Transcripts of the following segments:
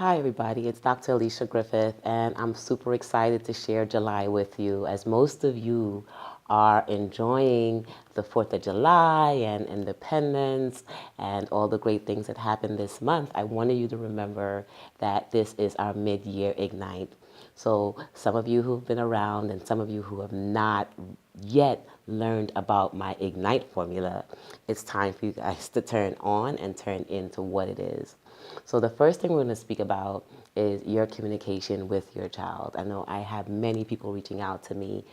Hi, everybody. It's Dr. Alicia Griffith, and I'm super excited to share July with you. As most of you are enjoying the 4th of July and independence and all the great things that happened this month, I wanted you to remember that this is our mid year Ignite. So, some of you who've been around and some of you who have not yet learned about my Ignite formula, it's time for you guys to turn on and turn into what it is. So the first thing we're going to speak about is your communication with your child. I know I have many people reaching out to me,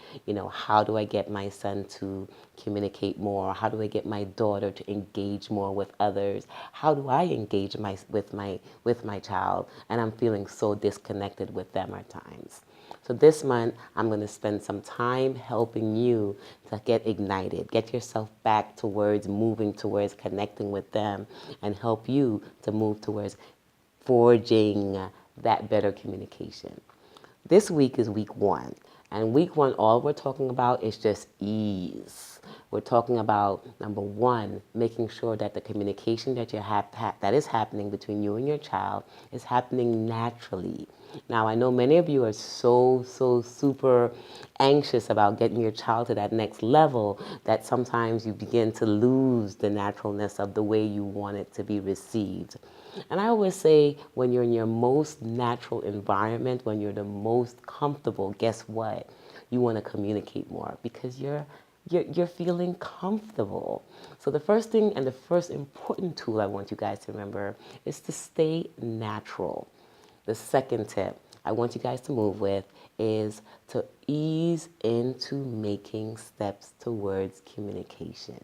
how do I get my son to communicate more? How do I get my daughter to engage more with others? How do I engage with my child? And I'm feeling so disconnected with them at times. So this month, I'm going to spend some time helping you to get ignited, get yourself back towards moving towards connecting with them, and help you to move towards forging that better communication. This week is week one. And week one, all we're talking about is just ease. We're talking about, number one, making sure that the communication that that is happening between you and your child is happening naturally. Now, I know many of you are so super anxious about getting your child to that next level that sometimes you begin to lose the naturalness of the way you want it to be received. And I always say, when you're in your most natural environment, when you're the most comfortable, guess what? You want to communicate more because you're feeling comfortable. So the first thing and the first important tool I want you guys to remember is to stay natural. The second tip I want you guys to move with is to ease into making steps towards communication.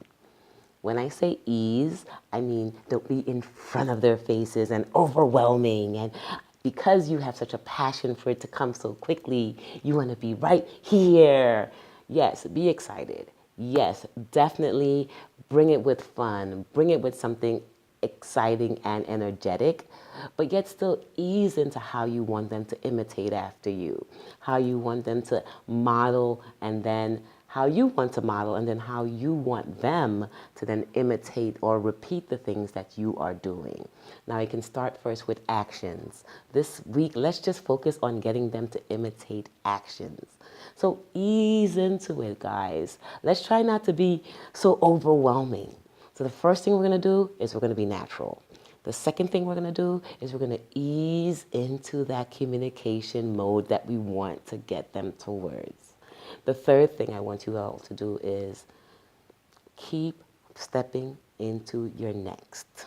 When I say ease, I mean don't be in front of their faces and overwhelming. And because you have such a passion for it to come so quickly, you want to be right here. Yes, be excited. Yes, definitely bring it with fun. Bring it with something exciting and energetic, but yet still ease into how you want them to imitate after you, how you want them to model, and then how you want to model, and then how you want them to then imitate or repeat the things that you are doing. Now, you can start first with actions. This week, let's just focus on getting them to imitate actions. So ease into it, guys. Let's try not to be so overwhelming. So the first thing we're going to do is we're going to be natural. The second thing we're going to do is we're going to ease into that communication mode that we want to get them towards. The third thing I want you all to do is keep stepping into your next.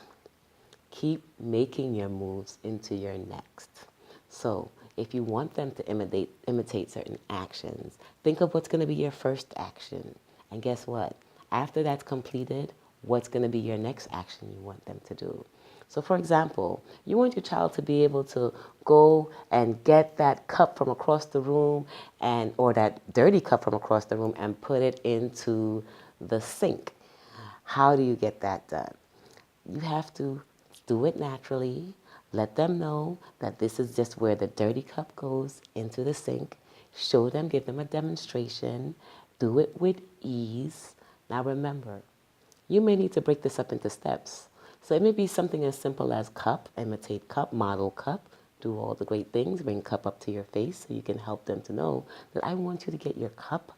Keep making your moves into your next. So if you want them to imitate certain actions, think of what's going to be your first action. And guess what? After that's completed, what's going to be your next action you want them to do? So for example, you want your child to be able to go and get that cup from across the room or that dirty cup from across the room and put it into the sink. How do you get that done? You have to do it naturally. Let them know that this is just where the dirty cup goes into the sink. Show them, give them a demonstration. Do it with ease. Now remember, you may need to break this up into steps. So it may be something as simple as cup, imitate cup, model cup, do all the great things, bring cup up to your face so you can help them to know that I want you to get your cup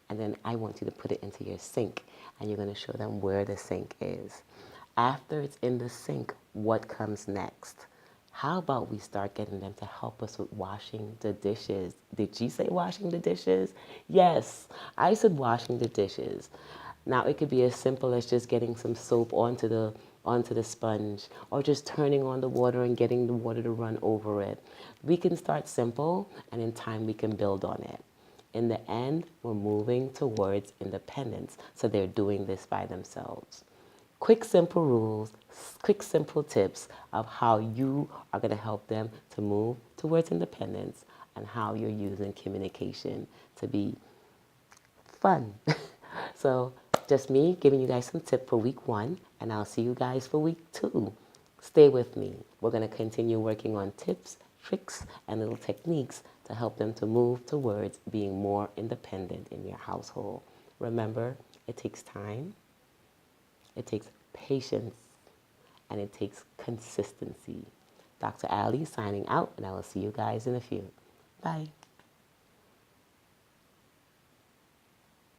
and then I want you to put it into your sink, and you're going to show them where the sink is. After it's in the sink, what comes next? How about we start getting them to help us with washing the dishes? Did she say washing the dishes? Yes, I said washing the dishes. Now it could be as simple as just getting some soap onto the sponge, or just turning on the water and getting the water to run over it. We can start simple, and in time we can build on it. In the end, we're moving towards independence, so they're doing this by themselves. Quick, simple rules, quick, simple tips of how you are going to help them to move towards independence and how you're using communication to be fun. So just me giving you guys some tips for week one, and I'll see you guys for week two. Stay with me. We're going to continue working on tips, tricks, and little techniques to help them to move towards being more independent in your household. Remember, it takes time, it takes patience, and it takes consistency. Dr. Ali signing out, and I will see you guys in a few. Bye.